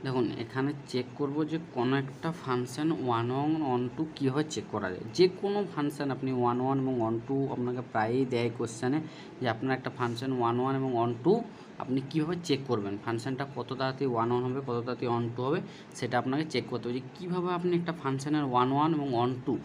দেখুন এখানে চেক করব যে কোনো একটা ফাংশান 1 1 1 2 কীভাবে চেক করা যায়। যে কোনো ফাংশান আপনি 1 1 এবং 1 2 আপনাকে প্রায়ই দেয় কোশ্চেনে যে আপনার একটা ফাংশান 1 1 এবং 1 2 আপনি কীভাবে চেক করবেন, ফাংশানটা কত তাড়াতাড়ি 1 1 হবে, কত তাড়াতাড়ি 1 2 হবে, সেটা আপনাকে চেক করতে হবে যে কীভাবে আপনি একটা ফাংশানের 1 1 এবং 1 2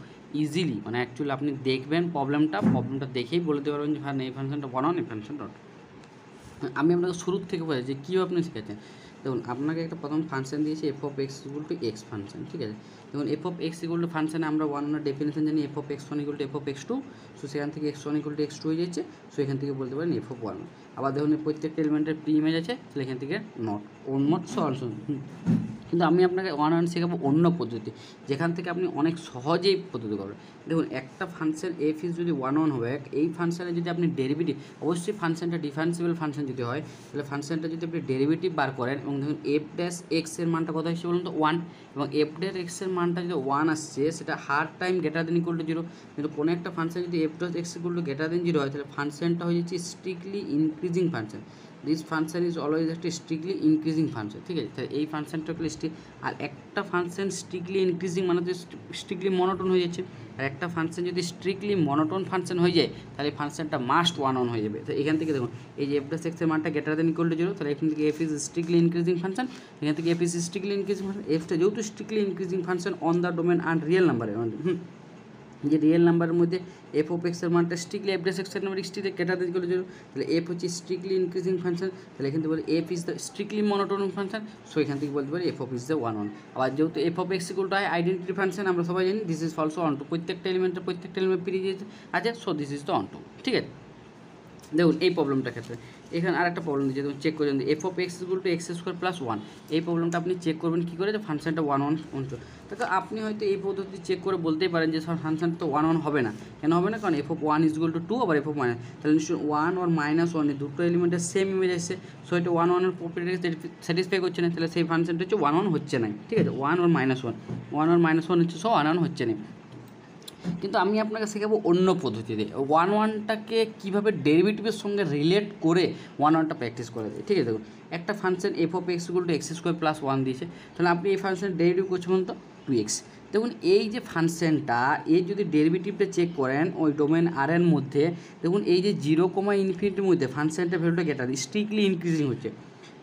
ইজিলি, মানে অ্যাকচুয়ালি আপনি দেখবেন প্রবলেমটা দেখেই বলে দিতে পারবেন যে হ্যাঁ এই ফাংশানটা 1 1 এই ফাংশনটা 1 2। আমি আপনাকে শুরুর থেকে বলি যে কীভাবে আপনি শিখেছেন। দেখুন আপনাকে একটা প্রথম ফাংশন দিয়েছে F of X equal to X function, ঠিক আছে। দেখুন F of X equal to ফাংশানে আমরা 1 1 ডেফিনেশন জানি F of X 1 equal to F of X 2, so সেখান থেকে এক্স 1 ইকুয়াল টু এক্স 2 হয়ে যাচ্ছে, সো এখান থেকে বলতে পারেন এফ অফ 1। আবার দেখুন প্রত্যেকটা এলিমেন্টের প্রি ইমেজ আছে, তাহলে এখান থেকে নট নট সলভ। কিন্তু আমি আপনাকে 1 1 শেখাবো অন্য পদ্ধতি, যেখান থেকে আপনি অনেক সহজেই পদ্ধতি করবেন। দেখুন একটা ফাংশন এফ ইজ যদি 1 1 হবে, এই ফাংশানে যদি আপনি ডেরিভেটিভ, অবশ্যই ফাংশনটা ডিফারেন্সিবল ফাংশন যদি হয়, তাহলে ফাংশনটা যদি আপনি ডেরিভেটিভ বার করেন এবং দেখুন এফ ড্যাশ এক্সের মানটা কত আসছে বলুন তো 1, এবং এফ ড্যাশ এক্সের মানটা যদি 1 আসছে সেটা হার time greater than equal to 0। কিন্তু কোনো একটা ফাংশন যদি F dash X equal to greater than 0 হয়, তাহলে ফাংশনটা হয়ে যাচ্ছে strictly increasing function. This function is always একটি স্ট্রিক্টলি ইনক্রিজিং ফাংশন, ঠিক আছে। তাহলে এই ফাংশনটা আর একটা ফাংশন স্ট্রিক্টলি ইনক্রিজিং মানে তো স্ট্রিক্টলি মনোটোন হয়ে যাচ্ছে, আর একটা ফাংশন যদি স্ট্রিক্টলি মনোটোন ফাংশন হয়ে যায় তাহলে ফাংশনটা মাস্ট 1 1 হয়ে যাবে। তো এখান থেকে দেখুন এই যে এফ ড্যাশ এক্সের মানটা গ্রেটার দেন ইকুয়াল টু 0, তাহলে এখান থেকে F is strictly increasing function, এখান থেকে F is strictly increasing function. এফটা যেহেতু strictly increasing function on the domain and real নাম্বারের যে রিয়েল নাম্বারের মধ্যে এফ অফ এক্সের মানটা স্ট্রিক্টলি এফ ড্যাশ এক্সের number strictly greater than equal to 0, তাহলে এফ হচ্ছে স্ট্রিক্টলি ইনক্রিজিং ফাংশন, তাহলে এখান থেকে বলে F is the strictly monotone function, so এখান থেকে বলতে পারি এফ অফ ইজ দ্য 1 1। আবার যেহেতু F of X equal to identity function আমরা সবাই জানি this is also onto, প্রত্যেকটা এলিমেন্ট পেরিয়ে আছে, so this is the onto, ঠিক আছে। দেখুন এই প্রবলেমটার ক্ষেত্রে এখানে আরেকটা প্রবলেম দিয়েছে, দেখুন চেক করে F of X equal to x square plus 1, এই প্রবলেমটা আপনি চেক করবেন কী করে, যে ফাংশনটা 1 1 1 2। তো আপনি হয়তো এই পদ্ধতি চেক করে বলতেই পারেন যে ফাংশনটা তো 1 1 হবে না, কেন হবে না, কারণ এফ অফ 1 ইকুয়াল টু 2 আবার এফ অফ মাইনাস, তাহলে নিশ্চয়ই 1 আর -1 এই দুটো এলিমেন্টের সেম ইমেজ আসছে, সো এটা 1 1 এর প্রপার্টিটাকে স্যাটিসফাই করছে না, তাহলে সেই ফাংশনটা হচ্ছে 1 1 হচ্ছে না, ঠিক আছে। 1 আর -1 1 আর -1 হচ্ছে, সো 1 1 হচ্ছে না। কিন্তু আমি আপনাকে শেখাবো অন্য পদ্ধতিতে 1 1টাকে কীভাবে ডেরিভেটিভের সঙ্গে রিলেট করে 1 1টা প্র্যাকটিস করে দেয়, ঠিক আছে। দেখুন একটা function F of X equal to x square plus 1 দিয়েছে, তাহলে আপনি এই ফাংশনের ডেরিভেটিভ করছেন বলুন তো 2x। দেখুন এই যে ফাংশনটা এই যদি ডেরিভেটিভটা চেক করেন ওই ডোমেন আর এর মধ্যে, দেখুন এই যে 0, মধ্যে ফাংশনটা ভ্যালুটা গেটার স্ট্রিক্টলি ইনক্রিজিং হচ্ছে,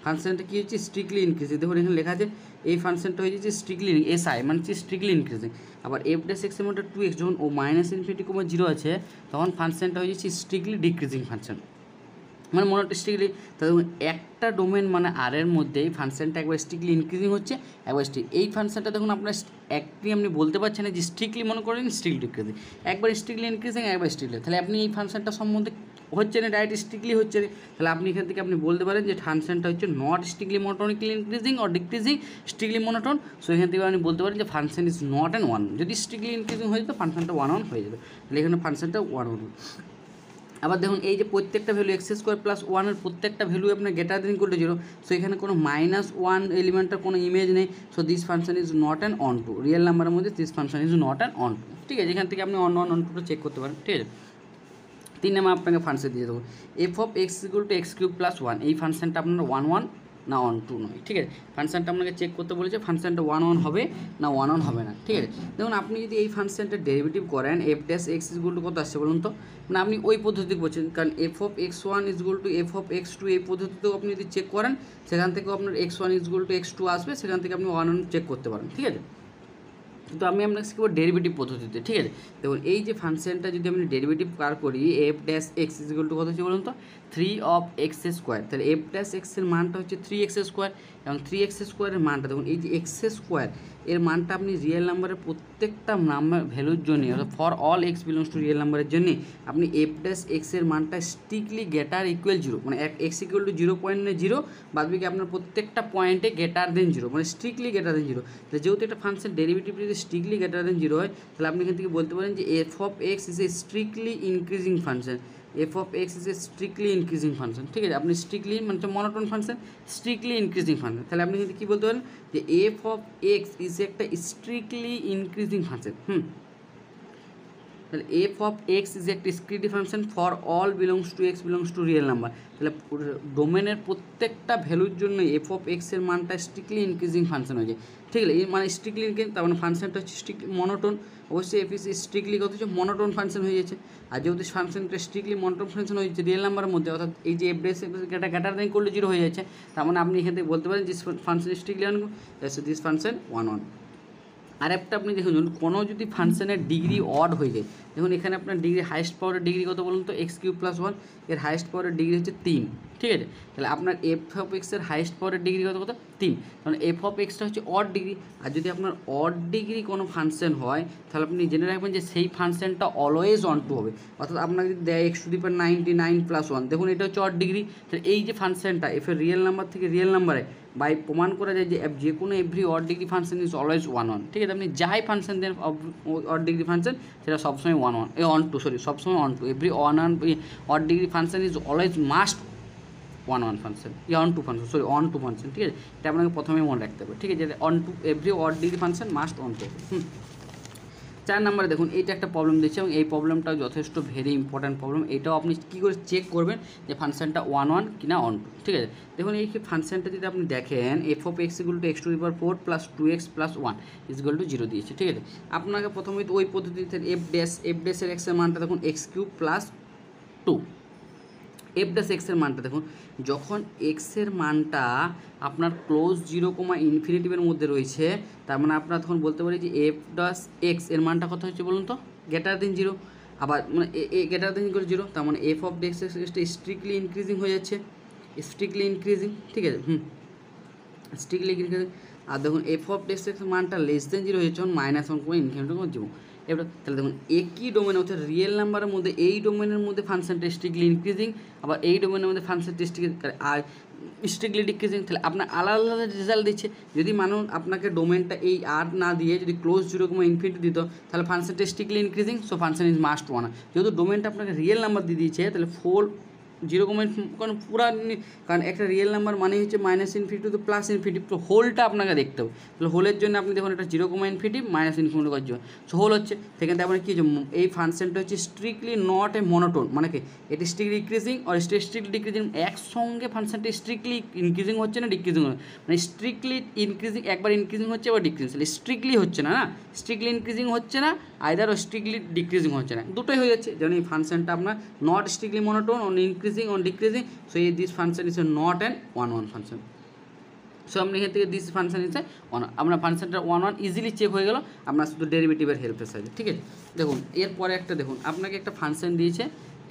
ফাংশনটা কী হচ্ছে স্ট্রিক্টলি ইনক্রিজিং। দেখুন এখানে লেখা আছে এই ফাংশনটা হয়ে যাচ্ছে স্ট্রিক্টলি এসআই মানে হচ্ছে স্ট্রিক্টলি ইনক্রিজিং। আবার এফ ড্যাশ এক্সের মধ্যে 2x যখন ও -∞, আছে তখন ফাংশনটা হয়ে যাচ্ছে স্ট্রিক্টলি ডিক্রিজিং ফাংশন, মানে মনে স্ট্রিক্টলি। তো দেখুন একটা ডোমেন মানে আর এর মধ্যে এই ফাংশনটা একবার স্ট্রিক্টলি ইনক্রিজিং হচ্ছে, একবার এই ফাংশনটা দেখুন আপনার একটি আপনি বলতে পারছেন না যে স্ট্রিক্টলি মনে করেন স্ট্রিক্টলি ডিক্রিজিং, একবার স্ট্রিক্টলি ইনক্রিজিং একবার স্ট্রিক্টলি, তাহলে আপনি এই ফাংশনটা সম্বন্ধে হচ্ছে না ডাইরেক্ট স্ট্রিক্টলি হচ্ছে না, তাহলে আপনি এখান থেকে আপনি বলতে পারেন যে ফাংশনটা হচ্ছে not strictly monotonically increasing or decreasing strictly monotone, so এখান থেকে আপনি বলতে পারেন যে ফাংশন ইজ নট অ্যান্ড 1। যদি স্ট্রিক্টলি ইনক্রিজিং হয়ে যেত ফাংশনটা 1 1 হয়ে যাবে, তাহলে এখানে ফাংশনটা 1 1। আবার দেখুন এই যে প্রত্যেকটা ভ্যালু এক্স স্কোয়ার প্লাস 1 এর প্রত্যেকটা ভ্যালু আপনার greater than equal to 0, so এখানে কোনো -1 এলিমেন্টের কোনো ইমেজ নেই, so this function is not an onto, real নাম্বারের মধ্যে this function is not an onto, ঠিক আছে। এখান থেকে আপনি অন 1 অন 2টা চেক করতে পারেন, ঠিক আছে। 3 নাম্বার আপনাকে ফাংশন দিয়ে দেবো F of X equal to x cube plus 1, এই ফাংশনটা আপনার 1 1 না 1 2 নয়, ঠিক আছে। ফাংশনটা আপনাকে চেক করতে বলেছে ফাংশনটা 1 1 হবে না 1 1 হবে না, ঠিক আছে। দেখুন আপনি যদি এই ফাংশনটা ডেরিভেটিভ করেন F dash X equal two কত আসছে বলুন তো, মানে আপনি ওই পদ্ধতি বলছেন, কারণ F of X 1 equal to F of X 2 এই পদ্ধতিতেও আপনি যদি চেক করেন সেখান থেকেও আপনার এক্স 1 ইকুয়াল টু এক্স 2 আসবে, সেখান থেকে আপনি 1 1 চেক করতে পারেন, ঠিক আছে। কিন্তু আমি আপনাকে শিখবো ডেরিভেটিভ পদ্ধতিতে, ঠিক আছে। দেখুন এই যে ফাংশনটা যদি আমি ডেরিভেটিভ কার করি F dash X equal two কত হচ্ছে বলুন তো 3 অফ এক্স স্কোয়ার, তাহলে এফ ড্যাশ এক্সের মানটা হচ্ছে 3x স্কোয়ার, এবং 3x স্কোয়ারের মানটা দেখুন এই যে এক্স স্কোয়ার এর মানটা আপনি রিয়েল নাম্বারের প্রত্যেকটা নাম্বার ভ্যালুর জন্য অর্থাৎ for all x belongs to real নাম্বারের জন্য আপনি এফ ড্যাশ এক্সের মানটা স্ট্রিক্টলি গ্রেটার ইকুয়াল 0, মানে এক্স ইকুয়াল টু 0.0 বাদবাকি আপনার প্রত্যেকটা পয়েন্টে গ্রেটার দেন 0, মানে স্ট্রিক্টলি গ্রেটার দেন 0। তাহলে যেহেতু একটা ফাংশন ডেরিভেটিভ যদি স্ট্রিক্টলি গ্রেটার দেন 0 হয়, তাহলে আপনি এখান থেকে বলতে পারেন যে F of x is a strictly increasing function, F of x is a strictly increasing function, ঠিক আছে। আপনি স্ট্রিক্টলি মানে monotone function strictly increasing function, তাহলে আপনি কিন্তু কী বলতে পারেন যে এফ অফ এক্স ইজ একটা স্ট্রিক্টলি ইনক্রিজিং ফাংশন। তাহলে এফ অফ এক্স ইজ একটা ডিসক্রিটিভ function for all belongs to x belongs to real number. তাহলে ডোমেনের প্রত্যেকটা ভ্যালুর জন্য এফ অফ এক্সের মানটা স্ট্রিক্টলি ইনক্রিজিং ফাংশন হয়ে যায়। ঠিক আছে, এই মানে স্ট্রিক্টলি ইনক্রিজ, তার মানে ফাংশনটা হচ্ছে স্ট্রিক্টলি মনোটোন। অবশ্যই এফ ইস স্ট্রিক্টলি কত হচ্ছে মনোটোন ফাংশন হয়ে যাচ্ছে। আর যেহেতু ফাংশনটা স্ট্রিক্টলি মনোটোন ফাংশন হয়ে যাচ্ছে রিয়েল নাম্বারের মধ্যে, অর্থাৎ এই যে এফ ডেস গ্রেটার দেন করলে 0 হয়ে যাচ্ছে, তার মানে আপনি এখান থেকে বলতে পারেন this function strictly on, this function 1 1। আর একটা আপনি দেখুন, কোনো যদি ফাংশনের ডিগ্রি অড হয়ে যায়, দেখুন এখানে আপনার ডিগ্রি হাইস্ট পাওয়ারের ডিগ্রি কত বলুন তো, এক্স কিউব প্লাস 1, এর হাইস্ট পাওয়ারের ডিগ্রি হচ্ছে 3। ঠিক আছে, তাহলে আপনার এফ অফ এক্সের হাইস্ট পাওয়ারের ডিগ্রি কত 3, কারণ এফ অফ এক্সটা হচ্ছে অড ডিগ্রি। আর যদি আপনার অড ডিগ্রি কোনো ফাংশন হয়, তাহলে আপনি জেনে রাখবেন যে সেই ফাংশনটা অলওয়েজ অন টু হবে। অর্থাৎ আপনাকে যদি দেয় x two the power 99 plus 1, দেখুন এটা হচ্ছে অড ডিগ্রি। তাহলে এই যে ফাংশনটা এফ এর রিয়েল নাম্বার থেকে রিয়েল নাম্বারে বাই প্রমাণ করা যায় যে কোনো every odd degree function is always 1 1। ঠিক আছে, আপনি যাই ফাংশন দেন অড ডিগ্রি ফাংশন, সেটা সবসময় 1 1 অন টু, সরি সবসময় onto, every odd degree function is always must 1 1 function, onto function, sorry onto function. ঠিক আছে, এটা আপনাকে প্রথমে মনে রাখতে হবে। ঠিক আছে, onto every odd degree function must onto. 4 নম্বরে দেখুন এইটা একটা প্রবলেম দিচ্ছে, এবং এই প্রবলেমটাও যথেষ্ট ভেরি ইম্পর্ট্যান্ট প্রবলেম। এটাও আপনি কী করে চেক করবেন যে ফাংশনটা 1 1 কিনা অন টু। ঠিক আছে, দেখুন এই ফাংশনটা যদি আপনি দেখেন F of X equal to x two the power 4 plus 2x plus 1 is equal to 0 দিয়েছে। ঠিক আছে, আপনাকে প্রথমে তো ওই পদ্ধতিতে এফ ড্যাশের এক্সের মানটা দেখুন x cube plus 2। F dash এক্সের মানটা দেখুন, যখন এক্সের মানটা আপনার ক্লোজ 0 ইনফিনিটিভের মধ্যে রয়েছে, তার মানে আপনার তখন বলতে পারি যে এফ ড্যাশ এক্স এর মানটা কত হচ্ছে বলুন তো, গ্রেটার দেন 0। আবার মানে গ্রেটার দেন করে 0, তার মানে F of x extra strictly increasing হয়ে যাচ্ছে, স্ট্রিক্টলি ইনক্রিজিং। ঠিক আছে, স্ট্রিক্টলি ইনক্রিজিং। আর দেখুন এফ অফ এক্সের মানটা লেস দেন 0 হয়ে যাচ্ছে, যখন -1 ইনফিনিটি যাবো। এবার তাহলে দেখুন একই ডোমেন, অর্থাৎ রিয়েল নাম্বারের মধ্যে এই ডোমেনের মধ্যে ফাংশনটা স্ট্রিক্টলি ইনক্রিজিং, আবার এই ডোমেনের মধ্যে ফাংশনটা স্ট্রিক্টলি ডিক্রিজিং। তাহলে আপনার আলাদা আলাদা রেজাল্ট দিচ্ছে। যদি মানুষ আপনাকে ডোমেনটা এই আর না দিয়ে যদি ক্লোজ 0 ইনফিনিটি দিত, তাহলে ফাংশনটা strictly increasing, so function is must 1। যেহেতু ডোমেনটা আপনাকে রিয়েল নাম্বার দিয়ে দিয়েছে, তাহলে 4 0 কারণ পুরা, কারণ একটা রিয়েল নাম্বার মানে হচ্ছে -ইনফিনিটি টু প্লাস ইনফিনিটি, তো হোলটা আপনাকে দেখতে হবে। তাহলে হোলের জন্য আপনি দেখুন এটা 0 ইনফিনিটি -ইনফিনিটি করার জন্য, সো হোল হচ্ছে। সেখান থেকে আপনার কী হচ্ছে, এই ফাংশনটা হচ্ছে স্ট্রিক্টলি নট এ মনোটোন, মানে কি এটি স্ট্রিক্টলি ইনক্রিজিং আর স্ট্রিক্টলি ডিক্রিজিং একসঙ্গে ফাংশনটা স্ট্রিক্টলি ইনক্রিজিং হচ্ছে না ডিক্রিজিং হচ্ছে, মানে স্ট্রিক্টলি ইনক্রিজিং একবার ইনক্রিজিং হচ্ছে আবার ডিক্রিজিং, তাহলে স্ট্রিক্টলি হচ্ছে না, স্ট্রিক্টলি ইনক্রিজিং হচ্ছে না, আইদার স্ট্রিক্টলি ডিক্রিজিং হচ্ছে না, দুটোই হয়ে যাচ্ছে। যেমন এই ফাংশনটা আপনার not strictly monotone on increasing on decreasing, so this function is not an 1 1 function. So আপনি এখান থেকে দিস ফাংশন ইজ আপনার ফাংশনটা 1 1 ইজিলি চেক হয়ে গেল আপনার শুধু ডেরিভেটিভের হেল্পের সাহায্যে। ঠিক আছে, দেখুন এরপরে একটা দেখুন, আপনাকে একটা ফাংশন দিয়েছে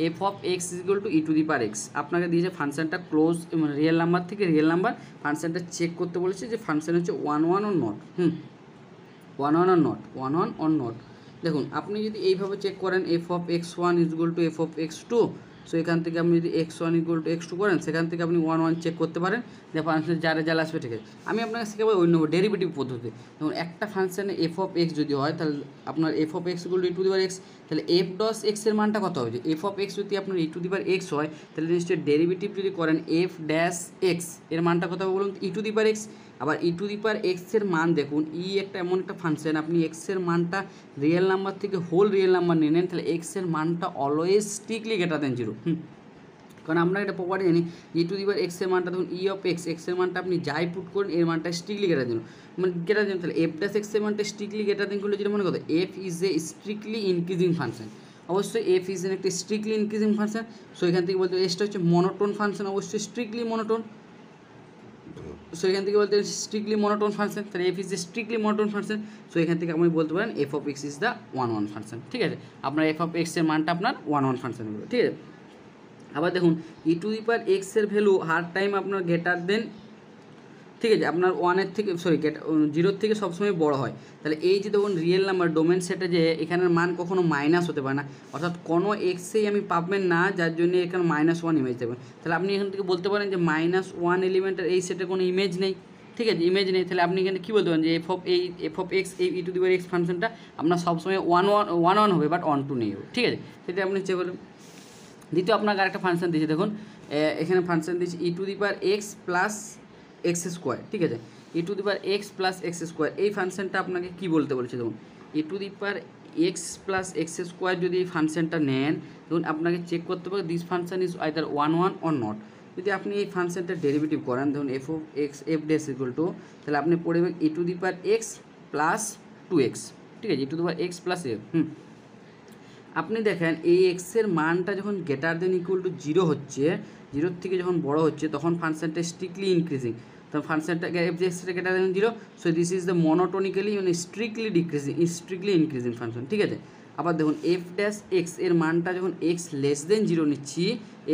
F of x is equal to E to the power x, আপনাকে দিয়েছে ফাংশনটা ক্লোজ রিয়েল নাম্বার থেকে রিয়েল নাম্বার, ফাংশনটা চেক করতে বলেছে যে ফাংশন হচ্ছে 1 1 or not. 1 1 or not, 1 1 or not. দেখুন আপনি যদি এইভাবে চেক করেন F of X 1 is equal to F of X 2, so এখান থেকে আপনি যদি x1 ইকুয়াল টু x2 করেন, সেখান থেকে আপনি 1 1 চেক করতে পারেন, যে ফাংশন যা রেজাল্ট আসবে। ঠিক আছে, আমি আপনাকে শেখাবো অন্য ডেরিভেটিভ পদ্ধতি। দেখুন একটা ফাংশনে এফ অফ এক্স যদি হয়, তাহলে আপনার F of X equal two E to the power x, তাহলে এফ ডস এক্স এর মানটা কত হবে? এফ অফ এক্স যদি আপনার ই টু দি পাওয়ার এক্স হয়, তাহলে নিশ্চয়ই ডেরিভেটিভ যদি করেন এফ ড্যাশ এক্স এর মানটা কত হবে বলুন, ই টু দি পাওয়ার এক্স। আবার ই টু দি পাওয়ার এক্সের মান দেখুন, একটা এমন একটা ফাংশন, আপনি এক্সের মানটা রিয়েল নাম্বার থেকে হোল রিয়েল নাম্বার নিয়ে নেন, তাহলে এক্সের মানটা অলওয়েজ স্ট্রিক্টলি গ্রেটার দেন 0। কারণ আমরা এটা প্রপার্টি জানি, ই টু দি পাওয়ার এক্সের মানটা দেখুন ই অফ এক্স এক্সের মানটা আপনি যাই পুট করেন এর মানটা স্ট্রিক্টলি গ্রেটার দেন, মানে গ্রেটার দেন। তাহলে এফ ড্যাশ এক্সের মানটা স্ট্রিক্টলি গ্রেটার দেন করলে যেটা মনে কথা, F is a strictly increasing function. অবশ্যই এফ ইজ এন একটা স্ট্রিক্টলি ইনক্রিজিং ফাংশন। সো এখান থেকে বলতে এসটা হচ্ছে মনোটোন ফাংশন, অবশ্যই স্ট্রিক্টলি মনোটোন। সো এখান থেকে বলতে স্ট্রিক্টলি মনোটোন ফাংশন, তাহলে F is a strictly monotone function. So এখান থেকে আপনি বলতে পারেন F of x is the 1 1 function. ঠিক আছে, আপনার এফ অফ এক্সের মানটা আপনার 1 1 ফাংশন হবে। ঠিক আছে, আবার দেখুন ই টু দি পাওয়ার এক্সের ভ্যালু হার টাইম আপনার গ্রেটার দেন, ঠিক আছে, আপনার 1 থেকে 0 থেকে সবসময় বড় হয়। তাহলে এই যে দেখুন রিয়েল নাম্বার ডোমেন সেটে যে এখানের মান কখনো মাইনাস হতে পারে না, অর্থাৎ কোনো এক্সেই আমি পাবেন না যার জন্য এখানে -1 ইমেজ দেবেন। তাহলে আপনি এখান থেকে বলতে পারেন যে -1 এলিমেন্টের এই সেটে কোনো ইমেজ নেই। ঠিক আছে, ইমেজ নেই, তাহলে আপনি এখানে কী বলতে পারেন যে এফ অফ এক্স এই ই টু দি পাওয়ার এক্স ফাংশনটা আপনার সবসময় 1 1 হবে, বাট 1 2 নেই হবে। ঠিক আছে, সেটা আপনি চেক করবেন। দ্বিতীয় আপনাকে আরেকটা ফাংশন দিয়েছে, দেখুন এখানে ফাংশন দিয়েছে E to the power X plus X square. ঠিক আছে, E to the power X plus X square, এই ফাংশনটা আপনাকে কী বলতে বলছে দেখুন, E to the power X plus X square যদি এই ফাংশনটা নেন, দেখুন আপনাকে চেক করতে হবে this function is either 1 or not. যদি আপনি এই ফাংশনটা ডেরিভেটিভ করেন, ধরুন F of X F dash equal to, তাহলে আপনি পড়বেন ই to the power X plus 2x, ঠিক আছে, E to the power X plus F. আপনি দেখেন এই এক্সের মানটা যখন গ্রেটার দেন ইকুয়াল টু 0 হচ্ছে, 0 থেকে যখন বড় হচ্ছে, তখন ফাংশনটা স্ট্রিক্টলি ইনক্রিজিং। তখন ফাংশনটা এফ যে এক্সটা greater than 0, so this is the monotonically মানে স্ট্রিক্টলি ইনক্রিজিং ফাংশন, ঠিক আছে। আবার দেখুন এফ ড্যাশ এক্স এর মানটা যখন এক্স লেস দেন 0 নিচ্ছি,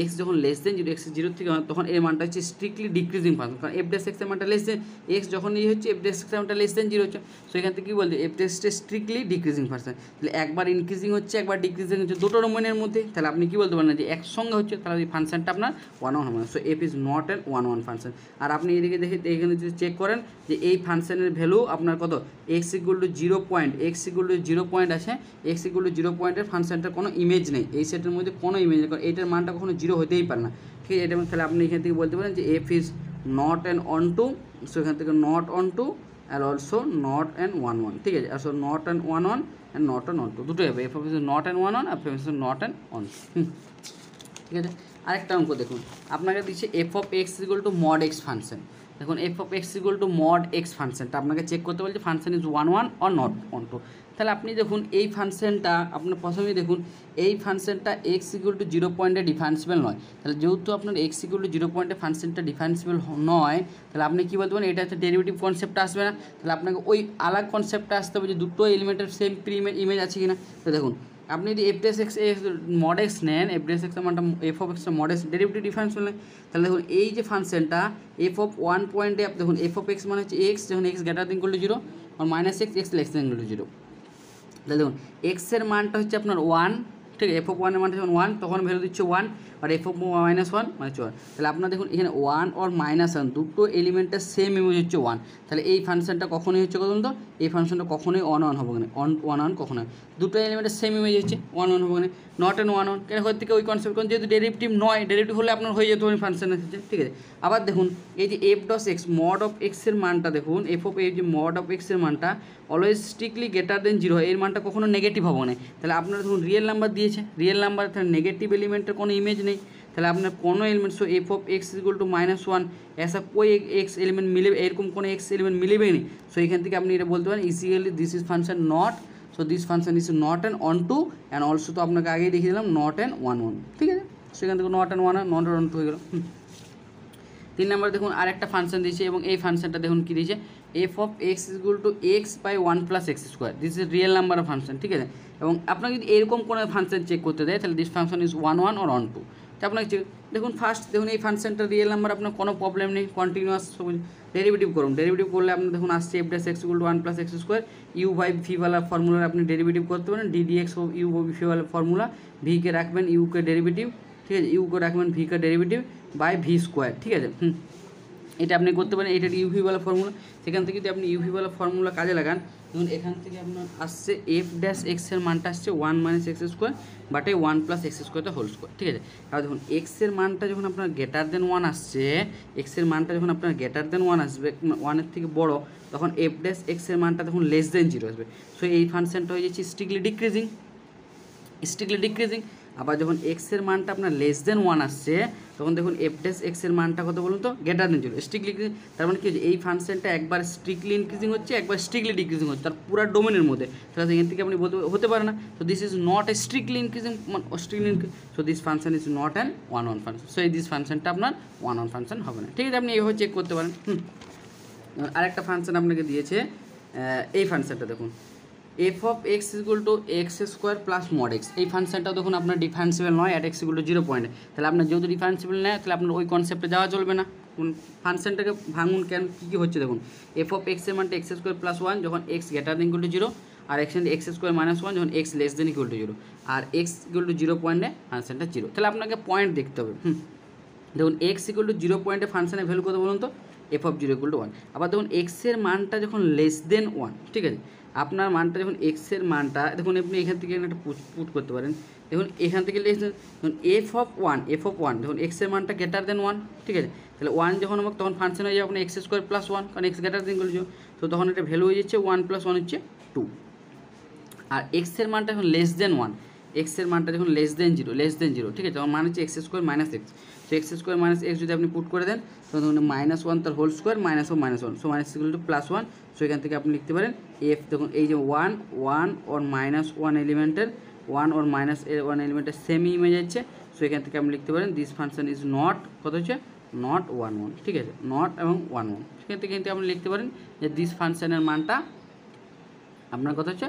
এক্স যখন লেস দেন 0, এক্স 0 থেকে, তখন এর মানটা হচ্ছে স্ট্রিক্টলি ডিক্রিজিং ফাংশন, কারণ এফ ড্যাশ এক্সের মানটা লেস দেন, এক্স যখন এই হচ্ছে এফ ড্যাশ এক্সের মানটা লেস দেন 0 হচ্ছে, সো এখান থেকে কী বলতে এফ ড্যাশটা স্ট্রিক্টলি ডিক্রিজিং ফাংশন। তাহলে একবার ইনক্রিজিং হচ্ছে, একবার ডিক্রিজিং হচ্ছে, দুটো ডোমেনের মধ্যে, তাহলে আপনি কী বলতে পারেন যে একসঙ্গে হচ্ছে, তাহলে এই ফাংশনটা আপনার 1 হবে। So F is not an 1 function. আর আপনি এদিকে দেখে এখানে যদি চেক করেন যে এই ফাংশনের ভ্যালু আপনার কত, x equal to 0 point, x equal to 0 point আছে, এক্স ইকুয়াল টু 0 পয়েন্টের ফাংশনটার কোনো ইমেজ নেই, এই সেটের মধ্যে কোনো ইমেজ নেই, কারণ এইটার মানটা কখনো 0 হতেই পারে না, ঠিক আছে। এটা তাহলে আপনি এখান থেকে বলতে পারেন যে F is not an onto, so এখান থেকে not onto and also not an 1, ঠিক আছে। আর so not an 1 and not an 1 দুটোই হবে, এফ ইজ নট অ্যান 1 আর এফ ইজ নট অ্যান 1, ঠিক আছে। আরেকটা অঙ্ক দেখুন, আপনাকে দিচ্ছে F of X equal to mod X function. দেখুন F of X equal to mod X ফাংশনটা আপনাকে চেক করতে বলছে ফাংশন ইজ 1 অর নট 1, তাহলে আপনি দেখুন এই ফাংশনটা আপনার প্রথমেই দেখুন এই ফাংশনটা এক্স ইকুয়াল টু 0 পয়েন্টে ডিফারেন্সিবল নয়, তাহলে যেহেতু আপনার এক্স ইকুয়াল টু 0 পয়েন্টে ফাংশনটা ডিফারেন্সিবল নয়, তাহলে আপনি কী বলতে পারেন এটা হচ্ছে ডেরিভেটিভ কনসেপ্টটা আসবে না, তাহলে আপনাকে ওই আলাদা কনসেপ্টটা আসতে হবে যে দুটো এলিমেন্টের সেম ইমেজ আছে কিনা। তো দেখুন আপনি যদি F dash x mod x নেন, এফ ড্যাশ এক্সের মানটা F of extra mod x derivative difference নেন, তাহলে দেখুন এই যে ফাংশনটা এফ অফ 1 পয়েন্টে দেখুন এফ অফ এক্স মানে হচ্ছে এক্স, যখন X greater than equal to 0 আর minus X, X less than equal to 0, তাহলে দেখুন এক্সের মানটা হচ্ছে আপনার 1, ঠিক আছে, এফ অফ 1 এর মানটা যখন 1 তখন ভ্যালু দিচ্ছে 1, আর এফ অফ মাইনাস 1 মানে 1, তাহলে আপনার দেখুন এখানে 1 আর মাইনাস 1 দুটো এলিমেন্টের সেম ইমেজ হচ্ছে 1, তাহলে এই ফাংশনটা কখনোই হচ্ছে কত তো, এই ফাংশনটা কখনোই 1 হবে না, 1 কখনো, দুটো এলিমেন্টের সেম ইমেজ হচ্ছে 1 হবে না, নট অ্যান্ড 1 কেন হয়ে থেকে ওই কনসেপ্ট, কারণ যেহেতু ডেরিভেটিভ নয়, ডেরিভেটিভ হলে আপনার হয়ে যেত ওই ফাংশন এসেছে, ঠিক আছে। আবার দেখুন এই যে এফ ডস এক্স মড অফ এক্সের মানটা দেখুন, এফ অফ এই যে মড অফ এক্সের মানটা অলওয়েজ স্ট্রিক্টলি গ্রেটার দেন 0 হয়, এর মানটা কখনো নেগেটিভ হবে না, তাহলে আপনার দেখুন রিয়েল নাম্বার দিয়েছে, রিয়েল নাম্বার তাহলে নেগেটিভ এলিমেন্টের কোনো ইমেজ নেই, তাহলে আপনার কোনো element, so F of X equal to -1 ऐसा कोई एक्स एलिमेंट मिले एरकम কোনো एक्स एलिमेंट मिलेবে না, সো এখান থেকে আপনি এটা বলতে পারেন easily this is function not, so this function is not an onto and also, তো আপনাকে আগেই দেখিয়ে দিলাম নট অ্যান 1, ঠিক আছে। সো এখান থেকে নট অ্যান 1 নট অ্যান 2 হয়ে গেল। 3 নম্বর দেখুন আরেকটা ফাংশন দিয়েছে, এবং এই ফাংশনটা দেখুন কী দিয়েছে, F of X equal to X by 1 plus X square, this is real number of function, ঠিক আছে। এবং আপনাকে যদি এরকম কোনো ফাংশন চেক করতে দেয়, তাহলে দিস ফাংশন ইজ 1 অর 2, তো আপনাকে দেখুন ফার্স্ট দেখুন এই ফাংশনটা রিয়েল নাম্বার, আপনার কোনো প্রবলেম নেই, কন্টিনিউয়াস ডেরিভেটিভ করুন, ডেরিভেটিভ করলে আপনার দেখুন আসছে F dash X equal to 1 plus X square, U by V ওয়ালা ফর্মুলার আপনি ডেরিভেটিভ করতে পারেন, D X U by V ওয়ালা ফর্মুলা, ভিকে রাখবেন ইউকে ডেরিভেটিভ, ঠিক আছে, ইউকে রাখবেন ভিকে ডেরিভেটিভ বাই ভি স্কোয়ার, ঠিক আছে। এটা আপনি করতে পারেন, এটা ইউভিওয়ালা ফর্মুলা, সেখান থেকে যদি আপনি ইউভিওয়ালা ফর্মুলা কাজে লাগান, দেখুন এখান থেকে আপনার আসছে এফ ড্যাশ এক্সের মানটা আসছে 1 মাইনাস এক্স স্কোয়ার বাটে 1 প্লাস এক্স স্কোয়ারটা হোল স্কোয়ার, ঠিক আছে। আর দেখুন এক্সের মানটা যখন আপনার গ্রেটার দেন 1 আসছে, এক্সের মানটা যখন আপনার গ্রেটার দেন 1 আসবে, 1-এর থেকে বড়, তখন এফ ড্যাশ এক্সের মানটা তখন লেস দেন 0 আসবে, সো এই ফাংশনটা হয়ে যাচ্ছে স্ট্রিক্টলি ডিক্রিজিং। আবার যখন এক্সের মানটা আপনার লেস দেন 1 আসছে, তখন দেখুন এফ ড্যাশ এক্সের মানটা কত বলুন তো, গ্রেটার দেন 0, স্ট্রিক্টলি, তার মানে কি হচ্ছে এই ফাংশনটা একবার স্ট্রিক্টলি ইনক্রিজিং হচ্ছে, একবার স্ট্রিক্টলি ডিক্রিজিং হচ্ছে, তার পুরো ডোমেনের মধ্যে, তাহলে সেখান থেকে আপনি বলতে হতে পারে না, তো this is not a strictly increasing, so this function is not an 1 function, so এই দিস ফাংশনটা আপনার 1 ফাংশন হবে না, ঠিক আছে। আপনি এইভাবে চেক করতে পারেন। আরেকটা ফাংশন আপনাকে দিয়েছে, এই ফাংশনটা দেখুন F of X equal to x square plus mod x, এই ফাংশনটাও দেখুন আপনার ডিফারেন্সিবল নয়, at x equal to 0 point, তাহলে আপনার যেহেতু ডিফারেন্সিবল নেয়, তাহলে আপনার ওই কনসেপ্টে যাওয়া চলবে না, ফাংশনটাকে ভাঙুন, কেন কী হচ্ছে দেখুন, এফ অফ এক্সের মানটা এক্স স্কোয়ার প্লাস 1 যখন X greater than equal to 0, আর এক্স স্কোয়ার মাইনাস 1 যখন X less than equal to 0, আর এক্স ইকুয়াল টু 0 পয়েন্টে ফাংশনটা 0, তাহলে আপনাকে পয়েন্ট দেখতে হবে। দেখুন এক্স ইকুয়াল টু 0 পয়েন্টে ফাংশনের ভ্যালু কত বলুন তো, এফ অফ 0 ইকুয়াল টু 1। আবার দেখুন এক্সের মানটা যখন লেস দেন 1, ঠিক আছে, আপনার মানটা যখন এক্সের মানটা দেখুন আপনি এখান থেকে একটা পুট করতে পারেন, দেখুন এখান থেকে লেস দেন, দেখুন এফ অফ 1 দেখুন এক্সের মানটা গ্রেটার দেন 1, ঠিক আছে, তাহলে 1 যখন হবে তখন ফাংশন হয়ে যাবে আপনার এক্স স্কোয়ার প্লাস 1, কারণ x greater than equal two, তো তখন এটা ভ্যালু হয়ে যাচ্ছে 1 প্লাস 1 হচ্ছে 2, আর এক্সের মানটা এখন লেস দেন 1, এক্সের মানটা যখন লেস দেন জিরো, ঠিক আছে, তখন মানে হচ্ছে এক্স স্কোয়ার মাইনাস এক্স। তো এক্স স্কোয়ার মাইনাস এক্স যদি আপনি পুট করে দেন তখন দেখুন -1 তার whole square -1 so minus equal to +1। So এখান থেকে আপনি লিখতে পারেন এফ, দেখুন এই যে 1 ওর -1 এলিমেন্টের 1 ওর -1 এলিমেন্টের সেম ইমেজ আছে। সো এখান থেকে আপনি লিখতে পারেন দিস ফাংশন ইজ নট, কত হচ্ছে নট 1 1, ঠিক আছে, নট এবং 1 1। সেখান থেকে কিন্তু আপনি লিখতে পারেন যে দিস ফাংশনের মানটা আপনার কথা হচ্ছে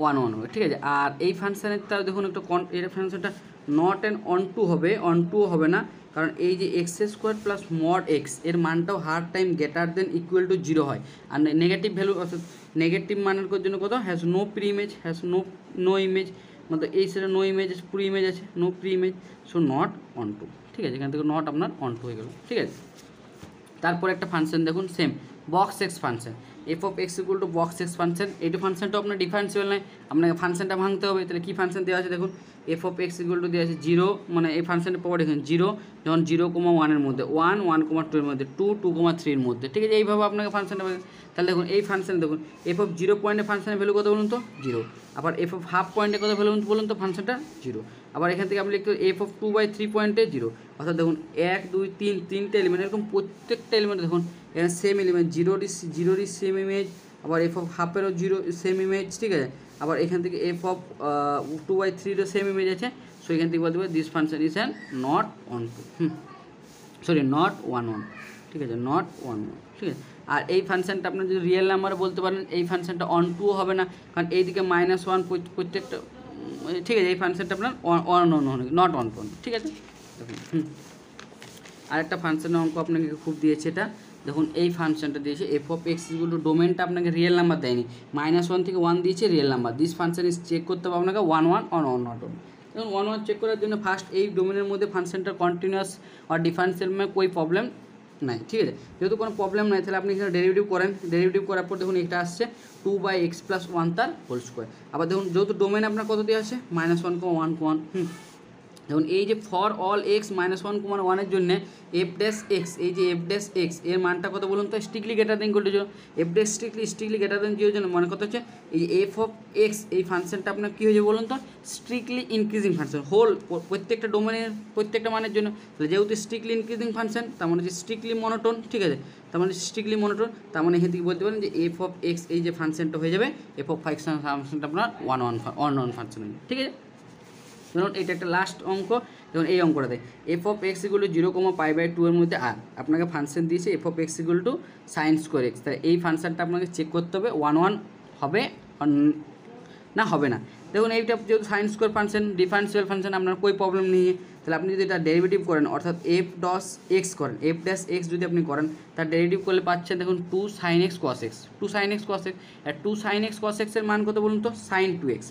1 1 হবে, ঠিক আছে। আর এই ফাংশানেরটা দেখুন একটু এই ফাংশনটা নট অ্যান্ড অন টু হবে, অন টু হবে না, কারণ এই যে X square plus mod X এর মানটাও হার time greater than equal to 0 হয়। আর নেগেটিভ ভ্যালু অর্থাৎ নেগেটিভ মানের জন্য কত has no pre image, has no image, মতলব এই সেটা নো ইমেজ প্রি ইমেজ আছে, no pre image, so not onto, ঠিক আছে, এখান থেকে নট আপনার অন টু হয়ে গেল, ঠিক আছে। তারপর একটা ফাংশন দেখুন same box x function, F of X equal to box x function. এইটা ফাংশনটা আপনার ডিফারেন্সিয়াল নয়, আপনাকে ফাংশনটা ভাঙতে হবে। তাহলে কী ফাংশন দেওয়া আছে দেখুন, F of X equal two দেওয়া আছে 0, মানে এই ফাংশনের পাওয়ার দেখুন 0 যখন 0,1 মধ্যে, 1 1,2 মধ্যে, 2 2,3 মধ্যে, ঠিক আছে, এইভাবে আপনাকে ফাংশনটা। তাহলে দেখুন এই ফাংশনে দেখুন এফ অফ 0 পয়েন্টে ফাংশনের ভ্যালু কত বলুন তো 0, আবার এফ অফ হাফ পয়েন্টে কত ভ্যালু বলুন তো ফাংশনটা 0, আবার এখান থেকে আপনি লিখতে এফ অফ 2/3 পয়েন্টে 0, অর্থাৎ দেখুন 1 2 3 তিনটে এলিমেন্ট, এরকম প্রত্যেকটা এলিমেন্ট দেখুন এখানে সেম এলিমেন্ট, জিরোরই সেম ইমেজ, আবার এফ অফ হাফেরও 0 সেম ইমেজ, ঠিক আছে, আবার এখান থেকে এফ অফ 2/3 সেম ইমেজ আছে। সো এখান থেকে বলতে পারি this function is an not onto, sorry not 1 1, ঠিক আছে, নট 1 1, ঠিক আছে। আর এই ফাংশনটা আপনার যদি রিয়েল নাম্বার বলতে পারেন, এই ফাংশনটা অন টুও হবে না, কারণ এইদিকে -1 প্রত্যেকটা, ঠিক আছে, এই ফাংশনটা আপনার নট অন টু, ঠিক আছে। দেখুন আরেকটা ফাংশনের অঙ্ক আপনাকে খুব দিয়েছে, এটা দেখুন এই ফাংশনটা দিয়েছে F of X equal to, ডোমেনটা আপনাকে রিয়েল নাম্বার দেয়নি, -1 থেকে 1 দিয়েছে real number, this function is check করতে হবে আপনাকে 1 1 অন নট অন। দেখুন 1 1 চেক করার জন্য ফার্স্ট এই ডোমেনের মধ্যে ফাংশনটা কন্টিনিউয়াস আর ডিফারেন্সিয়াল में कोई প্রবলেম নাই, ঠিক আছে, যেহেতু কোনো প্রবলেম নাই তাহলে আপনি এখানে ডেরিভেটিভ করেন, ডেরিভেটিভ করার পর দেখুন এটা আসছে 2/x + 1 তার হোল স্কোয়ার। আবার দেখুন যেহেতু ডোমেন আপনার কত দিয়ে আছে -1,1,1, দেখুন এই যে ফর অল এক্স -1,1 এর জন্য এফ ড্যাশ এক্স, এই যে এফ ড্যাশ এক্স এর মানটা কত বলুন তো strictly greater than equal to 0, F dash strictly greater than 0 জন্য মানে কত হচ্ছে এই যে এফ অফ এক্স এই ফাংশনটা আপনার কী হয়েছে বলুন তো স্ট্রিক্টলি ইনক্রিজিং ফাংশন হোল প্রত্যেকটা ডোমেনের প্রত্যেকটা মানের জন্য। তাহলে যেহেতু স্ট্রিক্টলি ইনক্রিজিং ফাংশন তার মানে যে স্ট্রিক্টলি মনোটোন, ঠিক আছে, তার মানে স্ট্রিক্টলি মনোটোন, তার মানে এখান থেকে বলতে পারেন যে এফ অফ এক্স এই যে ফাংশনটা হয়ে যাবে এফ অফ ফাংশনটা আপনার 1 1 ফাংশন হয়ে যাবে, ঠিক আছে। ধরুন এটা একটা লাস্ট অঙ্ক, যেমন এই অঙ্কটা দেয় F of X equal to 0,π/2 এর মধ্যে আর আপনাকে ফাংশন দিয়েছে F of X equal to sine square X. তাহলে এই ফাংশনটা আপনাকে চেক করতে হবে 1 1 হবে না হবে না। দেখুন এইটা যেহেতু sine square function differential function আপনার কোনো প্রবলেম নেই, তাহলে আপনি যদি এটা ডেরিভেটিভ করেন অর্থাৎ এফ ডস এক্স করেন, এফ ড্যাশ এক্স যদি আপনি করেন তার ডেরিভেটিভ করলে পাচ্ছেন দেখুন 2 sin x cos x, 2 sin x cos x, আর 2 sin x cos x এর মান কত বলুন তো sin 2x।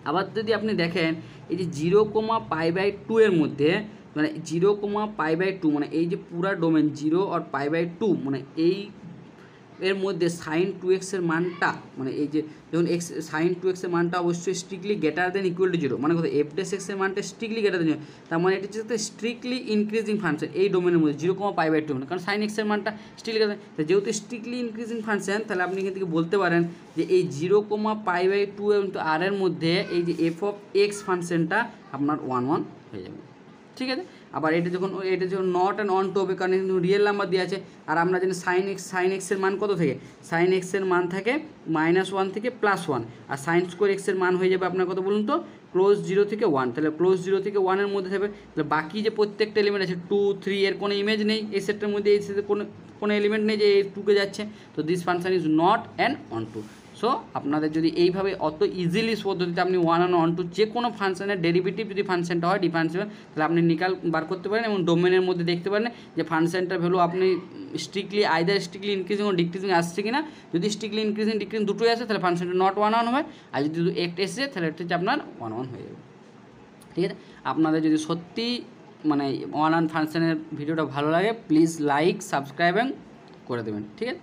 আবার যদি আপনি দেখেন এই যে 0,π/2 এর মধ্যে মানে 0,π/2 মানে এই যে পুরা ডোমেন 0 আর π/2 মানে এই এর মধ্যে sin 2x এর মানটা মানে এই যে যখন x sin 2x এর মানটা অবশ্যই strictly greater than equal to 0, মানে কথা এফ ড্যাশ এক্স এর মানটা স্ট্রিক্টলি গ্রেটার দেন 0, তার মানে এটা হচ্ছে স্ট্রিক্টলি ইনক্রিজিং ফাংশন এই ডোমেনের মধ্যে 0,π/2 মানে কারণ sin x এর মানটা স্ট্রিক্টলি গ্রেটার, যেহেতু স্ট্রিক্টলি ইনক্রিজিং ফাংশন তাহলে আপনি এখান থেকে বলতে পারেন যে এই 0,π/2 আর এর মধ্যে এই যে এফ অফ এক্স ফাংশনটা আপনার 1 1 হয়ে যাবে, ঠিক আছে। আবার এটা যখন নট অ্যান্ড অন টু হবে কারণ কিন্তু রিয়েল নাম্বার দেওয়া আছে, আর আমরা জানি সাইন এক্সের মান কত থেকে সাইন এক্সের মান থাকে -1 থেকে +1, আর সাইন স্কোয়ার এক্সের মান হয়ে যাবে আপনার কত বলুন তো ক্লোজ 0 থেকে 1, তাহলে ক্লোজ 0 থেকে 1 এর মধ্যে থাকবে। তাহলে বাকি যে প্রত্যেকটা এলিমেন্ট আছে 2 3 এর কোনো ইমেজ নেই এই সেটের মধ্যে, এই সেটের কোনো এলিমেন্ট নেই যে এই 2 যাচ্ছে, তো this function is not and onto. So আপনাদের যদি এইভাবে অত ইজিলি পদ্ধতিতে আপনি 1 1 1 2 যে কোনো ফাংশনের ডেরিভেটিভ যদি ফাংশনটা হয় ডিফারেন্সিয়াল তাহলে আপনি নিকাল বার করতে পারেন এবং ডোমেনের মধ্যে দেখতে পারেন যে ফাংশনটার ভ্যালু আপনি স্ট্রিক্টলি স্ট্রিক্টলি ইনক্রিজিং ও ডিক্রিজিং আসছে কিনা। যদি স্ট্রিক্টলি ইনক্রিজিং ডিক্রিজিং দুটোই আসে তাহলে ফাংশনটা নট 1 1 হবে, আর যদি একটা এসে তাহলে এটা হচ্ছে আপনার 1 1 হয়ে যাবে, ঠিক আছে। আপনাদের যদি সত্যি মানে 1 1 ফাংশনের ভিডিওটা ভালো লাগে প্লিজ লাইক সাবস্ক্রাইব করে দেবেন, ঠিক আছে।